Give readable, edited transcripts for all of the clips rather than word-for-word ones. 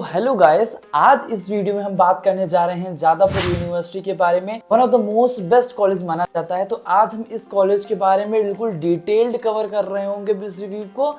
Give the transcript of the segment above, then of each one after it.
Hello guys, आज इस video में हम बात करने जा रहे हैं जादवपुर यूनिवर्सिटी के बारे में। One of the most best college माना जाता है। तो आज हम इस कॉलेज के बारे में बिल्कुल डिटेल्ड कवर कर रहे होंगे इस रिव्यू को।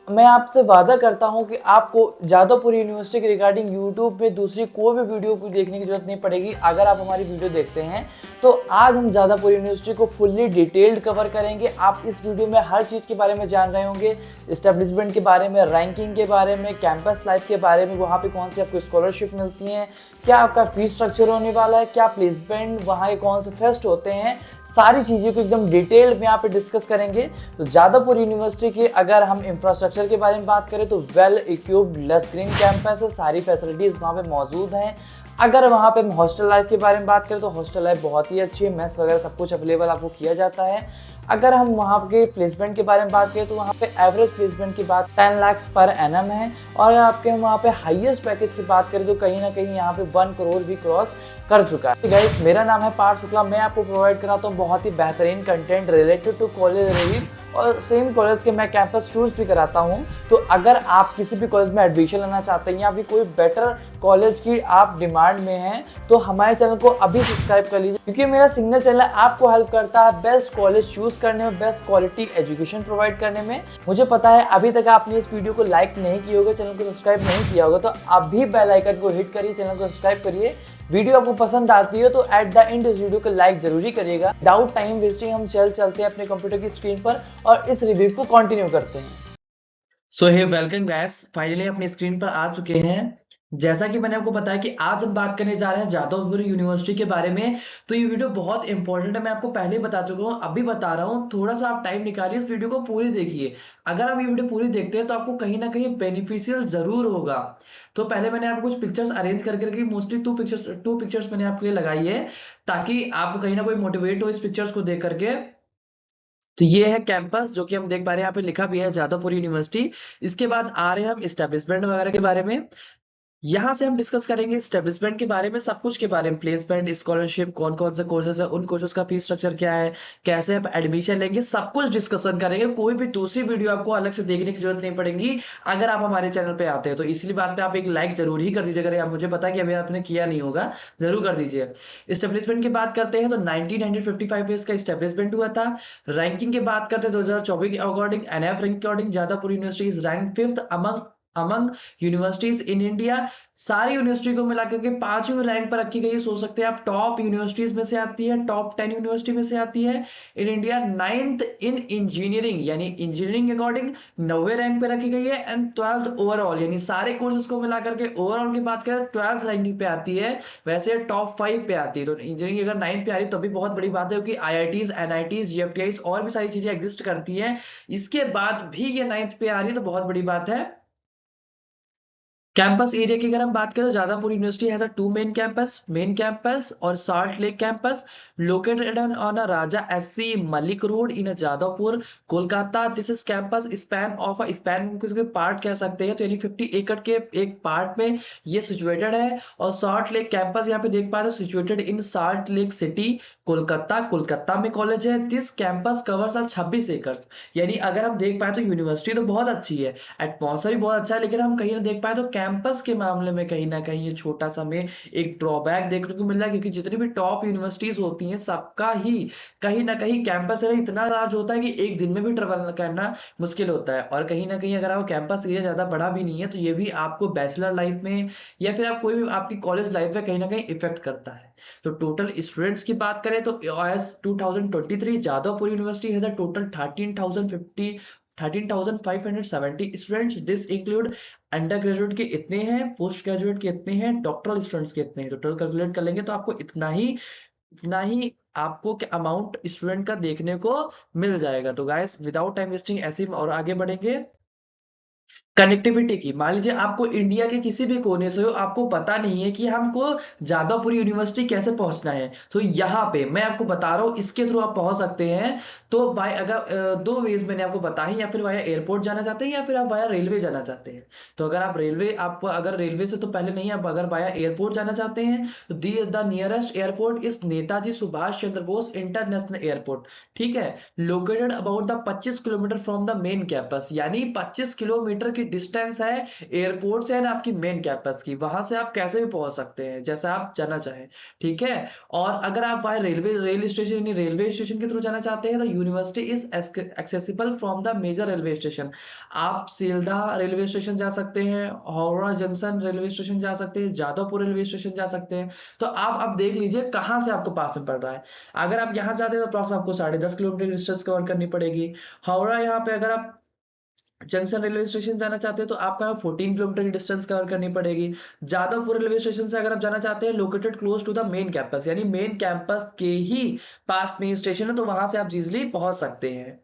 मैं आपसे वादा करता हूं कि आपको जादवपुर यूनिवर्सिटी के रिगार्डिंग यूट्यूब पे दूसरी कोई भी वीडियो को देखने की जरूरत नहीं पड़ेगी अगर आप हमारी वीडियो देखते हैं। तो आज हम जादवपुर यूनिवर्सिटी को फुल्ली डिटेल्ड कवर करेंगे। आप इस वीडियो में हर चीज़ के बारे में जान रहे होंगे, इस्टेब्लिशमेंट के बारे में, रैंकिंग के बारे में, कैंपस लाइफ के बारे में, वहाँ पे कौन सी आपको स्कॉलरशिप मिलती हैं, क्या आपका फीस स्ट्रक्चर होने वाला है, क्या प्लेसमेंट, वहाँ के कौन से फेस्ट होते हैं, सारी चीज़ों को एकदम डिटेल में यहाँ पे डिस्कस करेंगे। तो जादवपुर यूनिवर्सिटी के अगर हम इंफ्रास्ट्रक्चर के बारे में बात करें तो वेल इक्विप्ड लस ग्रीन कैंपस है, सारी फैसिलिटीज़ वहाँ पे मौजूद हैं। अगर वहाँ पे हॉस्टल लाइफ के बारे में बात करें तो हॉस्टल लाइफ बहुत ही अच्छी है, मेस वगैरह सब कुछ अवेलेबल आपको किया जाता है। अगर हम वहाँ के प्लेसमेंट के बारे में बात करें तो वहाँ पे एवरेज प्लेसमेंट की बात 10 लाख पर एनम है। और अगर आपके वहाँ पे हाईएस्ट पैकेज की बात करें तो कहीं ना कहीं यहाँ पे 1 करोड़ भी क्रॉस कर चुका है। गाइस, मेरा नाम है पार्थ शुक्ला। मैं आपको प्रोवाइड कराता हूँ बहुत ही बेहतरीन content related to college review और सेम कॉलेज के मैं कैंपस टूर्स भी कराता हूँ। तो अगर आप किसी भी कॉलेज में एडमिशन लेना चाहते हैं या फिर कोई बेटर कॉलेज की आप डिमांड में हैं तो हमारे चैनल को अभी सब्सक्राइब कर लीजिए, क्योंकि मेरा सिग्नल चैनल आपको हेल्प करता है बेस्ट कॉलेज चूज करने में, बेस्ट क्वालिटी एजुकेशन प्रोवाइड करने में। मुझे पता है अभी तक आपने इस वीडियो को लाइक नहीं किया होगा, चैनल को सब्सक्राइब नहीं किया होगा, तो अभी बेल आइकन को हिट करिए, चैनल को सब्सक्राइब करिए। वीडियो आपको पसंद आती है तो एट द एंड इस वीडियो को लाइक जरूरी करिएगा। विदाउट टाइम वेस्टिंग हम चलते हैं अपने कंप्यूटर की स्क्रीन पर और इस रिव्यू को कंटिन्यू करते हैं। सो हे वेलकम गाइस, फाइनली अपनी स्क्रीन पर आ चुके हैं। जैसा कि मैंने आपको बताया कि आज हम बात करने जा रहे हैं जादवपुर यूनिवर्सिटी के बारे में। तो ये वीडियो बहुत इंपॉर्टेंट है, मैं आपको पहले ही बता चुका हूँ, अभी बता रहा हूँ। थोड़ा सा आप टाइम निकालिए, इस वीडियो को पूरी देखिए। अगर आप ये वीडियो पूरी देखते हैं तो आपको कहीं ना कहीं बेनिफिशियल जरूर होगा। तो पहले मैंने आपको कुछ पिक्चर्स अरेंज करके रखी, मोस्टली टू पिक्चर्स मैंने आपके लिए लगाई है ताकि आपको कहीं ना कोई मोटिवेट हो इस पिक्चर्स को देख करके। तो ये है कैंपस जो कि हम देख पा रहे हैं, यहाँ पे लिखा भी है जादवपुर यूनिवर्सिटी। इसके बाद आ रहे हैं हम इस्टेब्लिशमेंट वगैरह के बारे में। यहाँ से हम डिस्कस करेंगे स्टेब्लिशमेंट के बारे में, सब कुछ के बारे में, प्लेसमेंट, स्कॉलरशिप, कौन कौन से कोर्सेज है, उन कोर्सेज का फीस स्ट्रक्चर क्या है, कैसे आप एडमिशन लेंगे, सब कुछ डिस्कशन करेंगे। कोई भी दूसरी वीडियो आपको अलग से देखने की जरूरत नहीं पड़ेगी अगर आप हमारे चैनल पे आते हैं। तो इसलिए बात पे आप एक लाइक जरूर ही कर दीजिए, अगर आप, मुझे पता है कि अभी आपने किया नहीं होगा, जरूर कर दीजिए। स्टेब्लिशमेंट की बात करते हैं तो 1955 में इसका स्टेब्लिशमेंट हुआ था। रैंकिंग की बात करते हैं 2024 के अकॉर्डिंग, एनएफ रैंक के according Jadavpur university is rank 5th among universities in India. सारी यूनिवर्सिटी को मिलाकर के 5वीं रैंक पर रखी गई है। सोच सकते हैं आप, टॉप यूनिवर्सिटीज में से आती है, टॉप 10 यूनिवर्सिटी में से आती है in India. 9th in engineering, यानी इंजीनियरिंग के अकॉर्डिंग 9वें रैंक पे रखी गई है। एंड 12th ओवरऑल, यानी सारे कोर्सेज को मिलाकर के ओवरऑल की बात करें 12th रैंकिंग पे आती है। वैसे टॉप 5 पे आती है। तो इंजीनियरिंग अगर 9 पे आ रही तो भी बहुत बड़ी बात है, क्योंकि आईआईटीज, एनआईटीज, जीएफटीआईज और भी सारी चीजें एग्जिस्ट करती हैं। इसके बाद भी ये 9th पे आ रही है तो बहुत बड़ी बात है। कैंपस एरिया की अगर हम बात करें तो Jadavpur university has a 2 main campus और Salt Lake campus located on a Raja SC Mallick road in Jadavpur Kolkata. This is campus span of a span को पार्ट कह सकते हैं, तो यानी 50 एकड़ के एक पार्ट में ये सिचुएटेड है। और साल्ट लेक कैंपस यहाँ पे देख पा रहे हो, situated in salt lake city Kolkata में कॉलेज है। दिस कैंपस कवर्स 26 एकड़। यानी अगर हम देख पाए तो यूनिवर्सिटी तो बहुत अच्छी है, एटमॉस्फेयर भी बहुत अच्छा है, लेकिन हम कहीं ना देख पाए तो कैंपस के मामले में कहीं ना कहीं ये छोटा सा में एक ड्रॉबैक देखने को मिल रहा है। क्योंकि जितनी भी टॉप यूनिवर्सिटीज होती हैं सबका ही कहीं ना कहीं कैंपस एरिया इतना लार्ज होता है कि एक दिन में भी ट्रेवल करना मुश्किल होता है। और कहीं ना कहीं अगर आप कैंपस एरिया ज्यादा बड़ा भी नहीं है तो ये भी आपको बैचलर लाइफ में या फिर आप कोई भी आपकी कॉलेज लाइफ में कहीं ना कहीं इफेक्ट करता है। तो टोटल स्टूडेंट्स की बात करें तो as 2023 Jadavpur university has a total 13,570 students. This include undergraduate के इतने हैं, पोस्ट ग्रेजुएट के इतने हैं, डॉक्टरल स्टूडेंट्स के इतने हैं। टोटल कैलकुलेट कर लेंगे तो आपको इतना ही आपको अमाउंट स्टूडेंट का देखने को मिल जाएगा। तो गाइस, विदाउट टाइम वेस्टिंग ऐसे ही और आगे बढ़ेंगे। कनेक्टिविटी की, मान लीजिए आपको इंडिया के किसी भी कोने से हो, आपको पता नहीं है कि हमको जादवपुर यूनिवर्सिटी कैसे पहुंचना है, तो यहाँ पे मैं आपको बता रहा हूँ, इसके थ्रू आप पहुंच सकते हैं। तो बाय अगर दो वेज मैंने आपको बताया, या फिर वाया एयरपोर्ट जाना चाहते हैं या फिर आप वाया रेलवे जाना चाहते हैं। तो अगर आप रेलवे, आपको अगर रेलवे से तो पहले नहीं, आप अगर वाया एयरपोर्ट जाना चाहते हैं तो the nearest airport is Netaji Subhash Chandra Bose international airport. ठीक है, located about the 25 kilometre from the main campus, यानी 25 किलोमीटर की डिस्टेंस है एयरपोर्ट से एंड आपकी मेन कैंपस की, वहां से आप कैसे भी पहुंच सकते हैं जैसा आप जाना चाहें, ठीक है। और अगर आप बाय रेल स्टेशन यानी रेलवे स्टेशन के थ्रू जाना चाहते हैं तो university is accessible from the major railway station. आप सील्डा रेलवे स्टेशन जा सकते हैं, हावड़ा जंक्शन रेलवे स्टेशन जा सकते हैं, जादवपुर रेलवे स्टेशन जा सकते हैं। तो आप देख लीजिए कहाँ से आपको पास में पड़ रहा है। अगर आप यहाँ जाते हैं तो अप्रॉक्स आपको 10.5 किलोमीटर डिस्टेंस कवर करनी पड़ेगी। हावड़ा यहाँ पे अगर आप जंक्शन रेलवे स्टेशन जाना चाहते हैं तो आपको यहाँ 14 किलोमीटर की डिस्टेंस कवर करनी पड़ेगी। जादवपुर रेलवे स्टेशन से अगर आप जाना चाहते हैं, located close to the main campus, यानी मेन कैंपस के ही पास में स्टेशन है, तो वहां से आप इजिली पहुंच सकते हैं।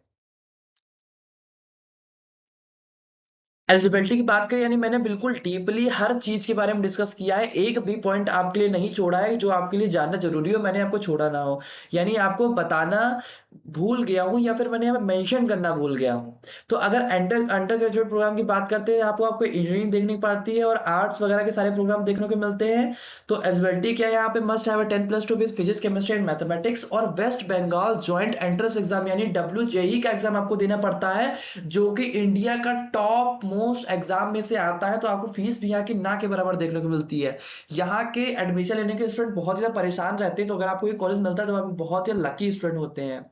एलिजिबिलिटी की बात करें, यानी मैंने बिल्कुल डीपली हर चीज के बारे में डिस्कस किया है, एक भी पॉइंट आपके लिए नहीं छोड़ा है जो आपके लिए जानना जरूरी हो मैंने आपको छोड़ा ना हो, यानी आपको बताना भूल गया हूं या फिर मैंने यहाँ पे मेंशन करना भूल गया हूं। तो अगर अंडर ग्रेजुएट प्रोग्राम की बात करते हैं, आपको इंजीनियरिंग देखनी पड़ती है और आर्ट्स वगैरह के सारे प्रोग्राम देखने को मिलते हैं। तो एलिजिबिलिटी क्या है यहाँ पे, must have 10+2 with physics chemistry and mathematics, और West Bengal joint entrance exam यानी WJE का एग्जाम आपको देना पड़ता है, जो कि इंडिया का टॉप मोस्ट एग्जाम में से आता है। तो आपको फीस भी यहाँ की ना के बराबर देखने को मिलती है। यहाँ के एडमिशन लेने के स्टूडेंट बहुत ज्यादा परेशान रहते हैं, तो अगर आपको ये कॉलेज मिलता है तो आप बहुत ही लकी स्टूडेंट होते हैं।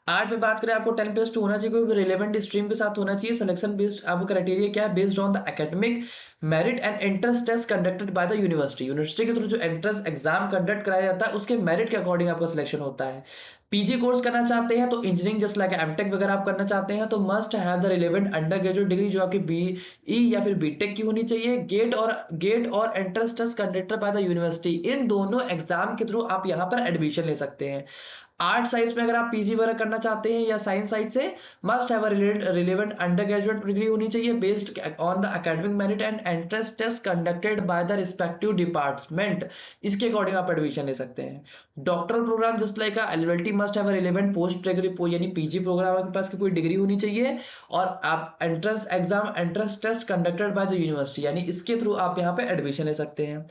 आर्ट में बात करें, आपको 10+2 होना चाहिए, कोई रिलेवेंट स्ट्रीम के साथ होना चाहिए। सिलेक्शन बेस्ड आपको क्राइटेरिया क्या है, based on the academic merit and entrance test conducted by the university. University के थ्रू जो एंट्रेंस एग्जाम कंडक्ट कराया जाता है उसके मेरिट के अकॉर्डिंग आपका सिलेक्शन होता है। पीजी कोर्स करना चाहते हैं तो इंजीनियरिंग जस्ट लाइक एमटेक वगैरह आप करना चाहते हैं तो must have the relevant undergraduate degree, जो आपकी बीई या फिर बीटेक की होनी चाहिए। गेट और entrance test conducted by the university, इन दोनों एग्जाम के थ्रू आप यहाँ पर एडमिशन ले सकते हैं। आर्ट साइंस में अगर आप पीजी वगैरह करना चाहते हैं या साइंस साइड से, must have relevant undergraduate degree होनी चाहिए based on the academic merit and entrance test conducted by the respective department. इसके अकॉर्डिंग आप एडमिशन ले सकते हैं। Doctoral program just like eligibility must have relevant post degree यानी PG program आपके पास की कोई डिग्री होनी चाहिए, और आप entrance test conducted by the university, यानी इसके थ्रू आप यहाँ पे एडमिशन ले सकते हैं।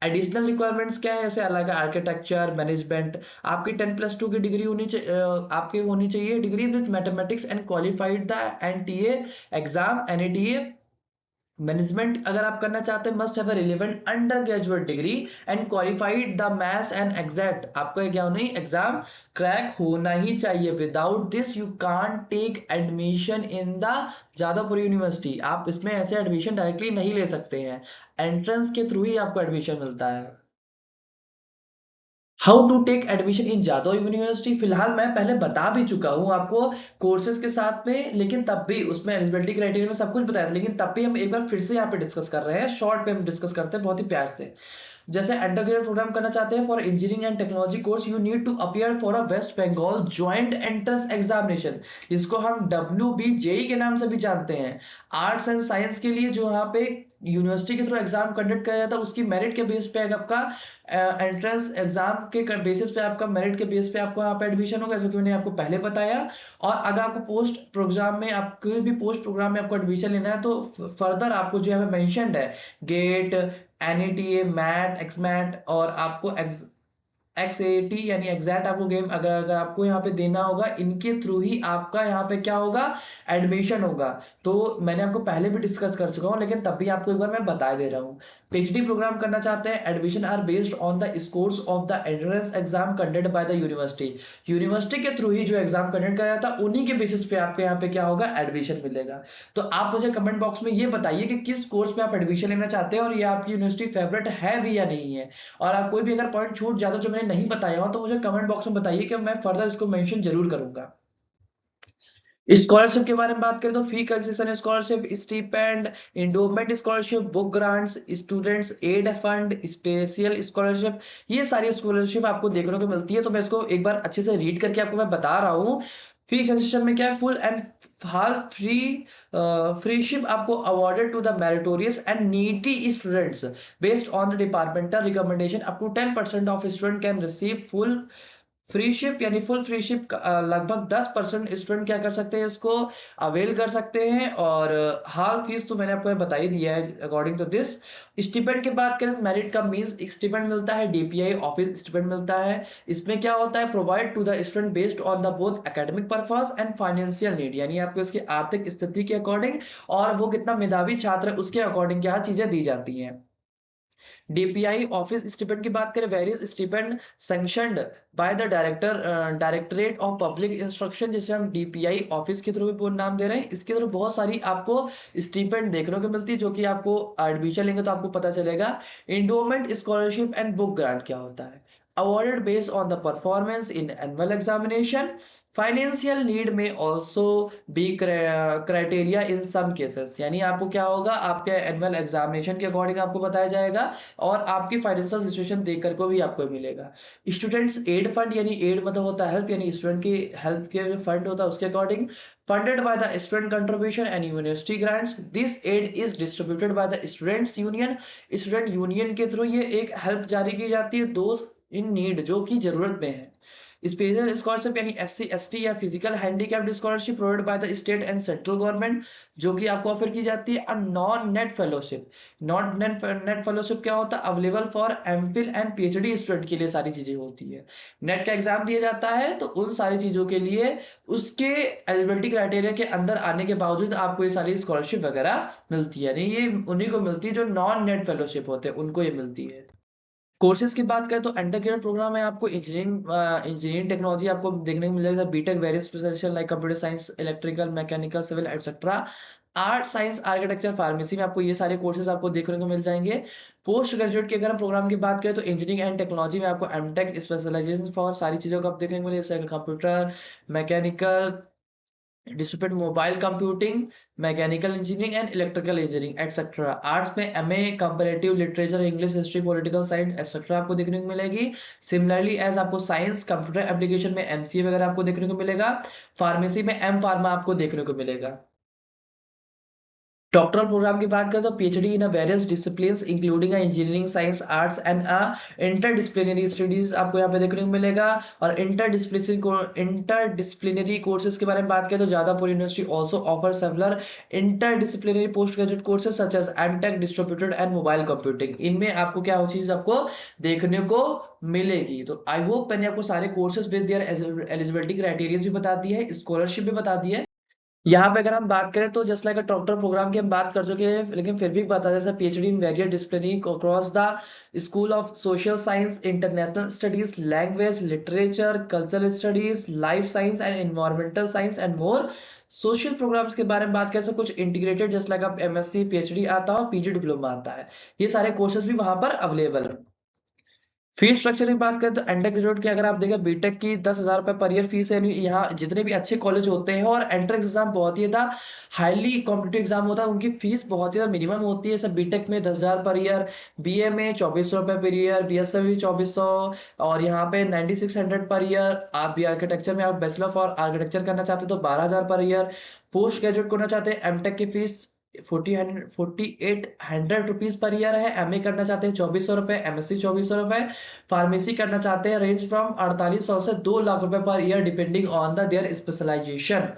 एडिशनल रिक्वायरमेंट्स क्या है, जैसे अलग आर्किटेक्चर मैनेजमेंट, आपकी 10+2 की डिग्री आपकी होनी चाहिए degree with mathematics and qualified the NTA exam NATA management अगर आप करना चाहते हैं, must have a relevant undergraduate degree and qualified the maths and exact, आपका क्या होना ही एग्जाम क्रैक होना ही चाहिए। Without this you can't take admission in the Jadavpur university. आप इसमें ऐसे एडमिशन डायरेक्टली नहीं ले सकते हैं, एंट्रेंस के थ्रू ही आपको एडमिशन मिलता है। How to take admission in Jadav university, फिलहाल मैं पहले बता भी चुका हूं आपको कोर्सेज के साथ में, लेकिन तब भी उसमें एलिजिबिलिटी क्राइटेरिया में सब कुछ बताया था, लेकिन तब भी हम एक बार फिर से यहाँ पे डिस्कस कर रहे हैं, शॉर्ट पे हम डिस्कस करते हैं बहुत ही प्यार से। जैसे अंडर ग्रेजुएट प्रोग्राम करना चाहते हैं for engineering and technology course, you need to appear for a West Bengal joint entrance examination, जिसको हम WBJE के नाम से भी जानते हैं। आर्ट्स एंड साइंस के लिए जो यहाँ पे यूनिवर्सिटी के थ्रू एग्जाम कंडक्ट किया जाता है, उसकी मेरिट के बेस पे आपका एंट्रेंस एग्जाम के बेसिस पे आपका मेरिट के बेस पे आपको यहाँ पे एडमिशन होगा, जो कि मैंने आपको पहले बताया। और अगर आपको पोस्ट प्रोग्राम में कोई भी पोस्ट प्रोग्राम में आपको एडमिशन लेना है तो फर्दर आपको जो है मेंशन्ड है गेट, NATA, मैट, एक्समैट, और आपको XAT यानी एग्जैक्ट आपको गेम अगर आपको यहाँ पे देना होगा, इनके थ्रू ही आपका यहाँ पे क्या होगा, एडमिशन होगा। तो मैंने आपको पहले भी डिस्कस कर चुका हूँ, लेकिन तब भी आपको एक बार मैं बता दे रहा हूँ। PhD प्रोग्राम करना चाहते हैं, admission are based on the scores of the entrance exam conducted by the university. University के थ्रू ही जो एग्जाम कंडक्ट किया जाता है, उन्हीं के बेसिस पे आपको यहाँ पे क्या होगा, एडमिशन मिलेगा। तो आप मुझे कमेंट बॉक्स में ये बताइए कि किस कोर्स में आप एडमिशन लेना चाहते हैं और ये आपकी यूनिवर्सिटी फेवरेट है भी या नहीं है। और आप कोई भी अगर पॉइंट छूट जाता जो मैंने नहीं बताया हो तो मुझे कमेंट बॉक्स में बताइए कि मैं फर्दर इसको मेंशन जरूर करूंगा। स्कॉलरशिप के बारे में बात करें तो fee concession scholarship, stipend, endowment scholarship, book grants, students aid fund, special scholarship, ये सारी स्कॉलरशिप आपको देखने को मिलती है। तो मैं इसको एक बार अच्छे से रीड करके आपको मैं बता रहा हूँ। फी कंसेशन में क्या है, फुल एंड हाल फ्रीशिप आपको awarded to the meritorious and needy students based on the departmental recommendation, up to 10% of student can receive full free ship यानी फुल फ्री शिप लगभग 10% स्टूडेंट क्या कर सकते हैं, इसको अवेल कर सकते हैं। और हाल फीस तो मैंने आपको बता ही दिया है अकॉर्डिंग टू दिस। स्टिपेंड की बात करें तो मेरिट का मींस स्टिपेंड मिलता है, डीपीआई ऑफिस स्टिपेंड मिलता है। इसमें क्या होता है, provide to the student based on the both academic purpose and financial need, यानी आपको इसकी आर्थिक स्थिति के अकॉर्डिंग और वो कितना मेधावी छात्र है उसके अकॉर्डिंग क्या चीजें दी जाती हैं। डीपीआई ऑफिस स्टिपेंड की बात करें, various stipend sanctioned by the directorate of public instruction, जिसे हम डीपीआई ऑफिस के थ्रू भी पूर्ण नाम दे रहे हैं। इसके थ्रू बहुत सारी आपको स्टिपेंड देखने को मिलती है, जो कि आपको एडमिशन लेंगे तो आपको पता चलेगा। Endowment scholarship and book grant क्या होता है, awarded based on the performance in annual examination. Financial need may also be criteria in some cases, यानी आपको क्या होगा, आपके एनुअल एग्जामिनेशन के अकॉर्डिंग आपको बताया जाएगा और आपकी फाइनेंशियल सिचुएशन देख कर को भी आपको मिलेगा। स्टूडेंट्स एड फंड, यानी एड मतलब होता है हेल्प, यानी स्टूडेंट की हेल्प के जो फंड होता है उसके according funded by the student contribution and university grants. This aid is distributed by the students union. Student union के थ्रू ये एक हेल्प जारी की जाती है दोस्त इन नीड, जो कि जरूरत में है। स्पेशल स्कॉलरशिप यानी एससी एसटी या physical handicapped scholarship provide by the state and central government, जो कि आपको ऑफर की जाती है। Non net fellowship, non net fellowship क्या होता है, available for MPhil and PhD student के लिए सारी चीजें होती है। नेट का एग्जाम दिया जाता है तो उन सारी चीजों के लिए उसके एलिजिबिलिटी क्राइटेरिया के अंदर आने के बावजूद आपको ये सारी स्कॉलरशिप वगैरह मिलती है। नहीं, ये उन्हीं को मिलती है जो नॉन नेट फेलोशिप होते हैं, उनको ये मिलती है। कोर्सेज की बात करें तो अंडर ग्रेजुएट प्रोग्राम है, आपको इंजीनियरिंग टेक्नोलॉजी आपको देखने को मिलेगा, BTech various specialization like computer science, electrical, mechanical, civil etcetera. Art, science, architecture, pharmacy में आपको ये सारे कोर्सेज आपको देखने को मिल जाएंगे। पोस्ट ग्रेजुएट के अगर हम प्रोग्राम की बात करें तो इंजीनियरिंग एंड टेक्नोलॉजी में आपको एमटेक स्पेशलाइजेशन फॉर सारी चीजों को आप देखने को मिलेगा, computer, mechanical, distributed mobile computing, mechanical engineering and electrical engineering etcetera. Arts में MA comparative literature, English, history, political science etcetera आपको देखने को मिलेगी। सिमिलरली एज आपको साइंस कंप्यूटर एप्लीकेशन में एमसीए वगैरह आपको देखने को मिलेगा। फार्मेसी में एम फार्मा आपको देखने को मिलेगा। डॉक्टरल प्रोग्राम की बात करें तो PhD in various disciplines including engineering, science, arts and interdisciplinary studies आपको यहाँ पे देखने को मिलेगा। और इंटरडिसिप्लिनरी कोर्सेज के बारे में बात करें तो Jadavpur university also offer several interdisciplinary post graduate courses such as MTech, distributed and mobile computing. इनमें आपको क्या चीज आपको देखने को मिलेगी। तो आई होप मैंने आपको सारे courses with their eligibility criteria भी बता दी है, स्कॉलरशिप भी बता दी है। यहाँ पे अगर हम बात करें तो just like a doctor program की हम बात कर चुके हैं, लेकिन फिर भी बता जैसे PhD in various disciplinary across the school of social science, international studies, language, literature, cultural studies, life science and environmental science and more. Social programs के बारे में बात करें तो कुछ इंटीग्रेटेड जस्ट लाइक आप एमएससी पीएचडी आता है, पीजी डिप्लोमा आता है, ये सारे कोर्सेज भी वहां पर अवेलेबल है। फीस स्ट्रक्चर की बात करें तो अंडर ग्रेजुएट की अगर आप देखें बीटेक की 10,000 रुपए पर ईयर फीस है। यानी यहाँ जितने भी अच्छे कॉलेज होते हैं और एंट्रेंस एग्जाम बहुत ही ज्यादा हाईली कॉम्पिटिटिव एग्जाम होता है, उनकी फीस बहुत ही ज्यादा मिनिमम होती है। जैसे बीटेक में 10,000 पर ईयर, बीए में 2,400 रुपए पर ईयर, बीएससी में 2,400, और यहाँ पे 9,600 पर ईयर। आप भी आर्किटेक्चर में आप बैचलर फॉर आर्किटेक्चर करना चाहते हो तो 12,000 पर ईयर। पोस्ट ग्रेजुएट करना चाहते हैं एमटेक की फीस 4,800 रुपीज पर ईयर है। एमए करना चाहते हैं 2,400 रुपए, एमएससी 2,400 रुपए। फार्मेसी करना चाहते हैं रेंज फ्रॉम 4800 से 2 लाख रुपए per year depending on the their specialization.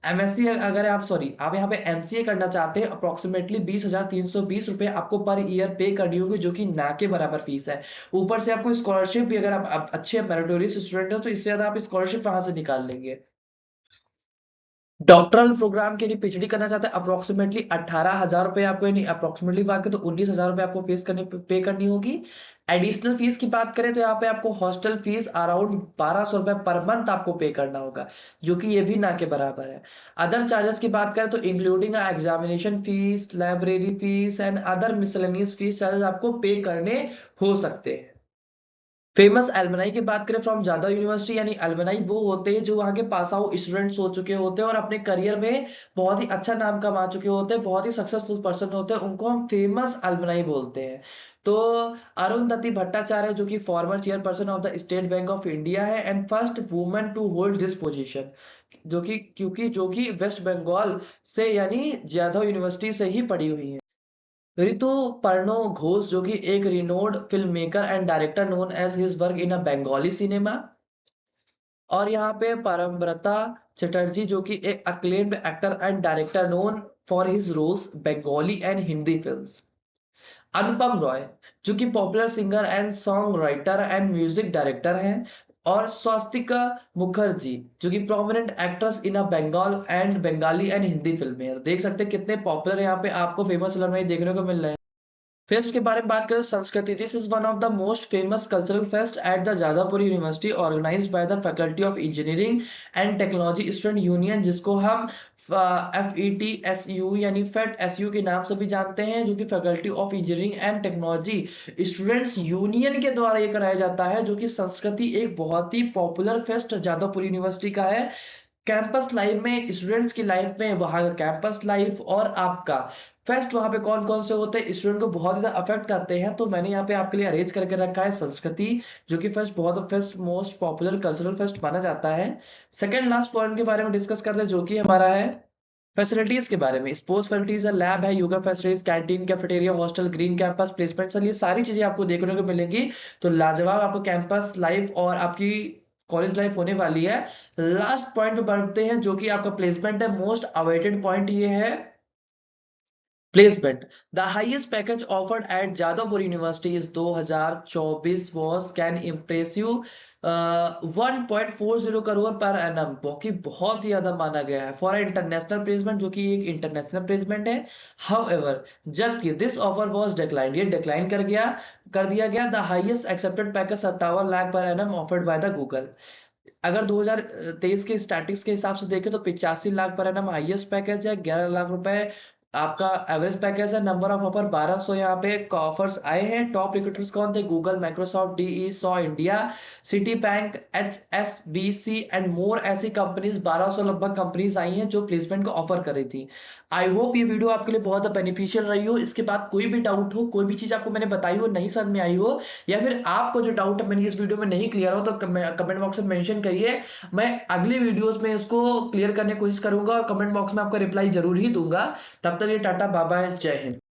MSc अगर आप यहाँ पे एमसीए करना चाहते हैं अप्रोक्सीमेटली 20,320 रुपए आपको पर ईयर पे करनी होगी, जो कि ना के बराबर फीस है। ऊपर से आपको स्कॉलरशिप भी, अगर आप अच्छे मेरिटोरियस स्टूडेंट हो तो इससे ज्यादा आप स्कॉलरशिप वहां से निकाल लेंगे। डॉक्टरल प्रोग्राम के लिए पीएचडी करना चाहते हैं अप्रोक्सीमेटली 18,000 रुपए आपको, यानी अप्रोक्सीमेटली बात करें तो 19,000 रुपए आपको पे करनी होगी। एडिशनल फीस की बात करें तो यहाँ पे आपको हॉस्टल फीस अराउंड 1,200 रुपए पर मंथ आपको पे करना होगा, जो कि ये भी ना के बराबर है। अदर चार्जेस की बात करें तो including examination fees, library fees and other miscellaneous fees charges आपको पे करने हो सकते हैं। फेमस एल्मनाई की बात करें फ्रॉम जादव यूनिवर्सिटी, यानी एल्मनाई वो होते हैं जो वहां के पास आउट स्टूडेंट्स हो चुके होते हैं और अपने करियर में बहुत ही अच्छा नाम कमा चुके होते हैं, बहुत ही सक्सेसफुल पर्सन होते हैं, उनको हम फेमस एल्मनाई बोलते हैं। तो अरुंधति भट्टाचार्य जो कि former chairperson of the State Bank of India है and first woman to hold this position, जो कि वेस्ट बंगाल से यानी जादव यूनिवर्सिटी से ही पढ़ी हुई है। ऋतु पर्णो घोष जो कि एक renowned film maker and director known as his work in a Bengali cinema. और यहाँ पे परमव्रता चटर्जी जो कि एक acclaimed actor and director known for his roles Bengali and Hindi films. अनुपम रॉय जो कि popular singer and song writer and music director हैं। और स्वास्तिका मुखर्जी जो कि prominent actress in a Bengal and Bengali and Hindi फिल्में हैं। देख सकते हैं कितने पॉपुलर यहाँ पे आपको फेमस फिल्म देखने को मिल रहे हैं। फेस्ट के बारे में बात करें, Sanskriti this is one of the most famous cultural fest at the Jadavpur university organized by the faculty of engineering and technology student union, जिसको हम FETSU यानी फेट SU के नाम से भी जानते हैं, जो कि faculty of engineering and technology students union के द्वारा ये कराया जाता है। जो कि संस्कृति एक बहुत ही पॉपुलर फेस्ट जादवपुर यूनिवर्सिटी का है। कैंपस लाइफ में, स्टूडेंट्स की लाइफ में वहां का कैंपस लाइफ और आपका फेस्ट वहां पे कौन कौन से होते हैं स्टूडेंट को बहुत ज्यादा अफेक्ट करते हैं। तो मैंने यहाँ पे आपके लिए अरेंज करके रखा है संस्कृति, जो कि fest most popular cultural fest माना जाता है। सेकंड लास्ट पॉइंट के बारे में डिस्कस करते हैं, जो कि हमारा है फैसिलिटीज के बारे में। स्पोर्ट्स फैसिलिटीज है, लैब है, yoga facilities, canteen, cafeteria, hostel, green campus, placement, चलिए सारी चीजें आपको देखने को मिलेंगी। तो लाजवाब आपको कैंपस लाइफ और आपकी कॉलेज लाइफ होने वाली है। लास्ट पॉइंट पे बढ़ते हैं, जो कि आपका प्लेसमेंट है। मोस्ट अवेटेड पॉइंट ये है placement. The highest package offered at Jadavpur University is 2024 was can impress you 1.40 crore per annum, कि बहुत ही ज्यादा माना गया है फॉर इंटरनेशनल प्लेसमेंट, जो कि एक इंटरनेशनल प्लेसमेंट है। हाउएवर, जबकि दिस ऑफर वाज डिक्लाइंड, ये डिक्लाइन कर दिया गया। The highest accepted package 57 lakh per annum offered by the Google. अगर 2023 के स्टैटिक्स के हिसाब से देखें तो 85 lakh per annum highest package है। 11 लाख रुपए आपका एवरेज पैकेज है। नंबर ऑफ ऑफर 1200 यहाँ पे ऑफर्स आए हैं। टॉप रिक्रूटर्स कौन थे? Google, Microsoft, DE, saw India, city bank, HSBC and more. ऐसी कंपनीज 1200 लगभग कंपनीज आई हैं जो प्लेसमेंट को ऑफर कर रही थी। आई होप ये वीडियो आपके लिए बहुत बेनिफिशियल रही हो। इसके बाद कोई भी डाउट हो, कोई भी चीज आपको मैंने बताई हो नहीं समझ में आई हो, या फिर आपको जो डाउट है मैंने इस वीडियो में नहीं क्लियर हो, तो कमेंट बॉक्स में मेंशन करिए। मैं अगले वीडियोस में इसको क्लियर करने की कोशिश करूंगा और कमेंट बॉक्स में आपको रिप्लाई जरूर ही दूंगा। तब तक ये टाटा बाय बाय, जय हिंद।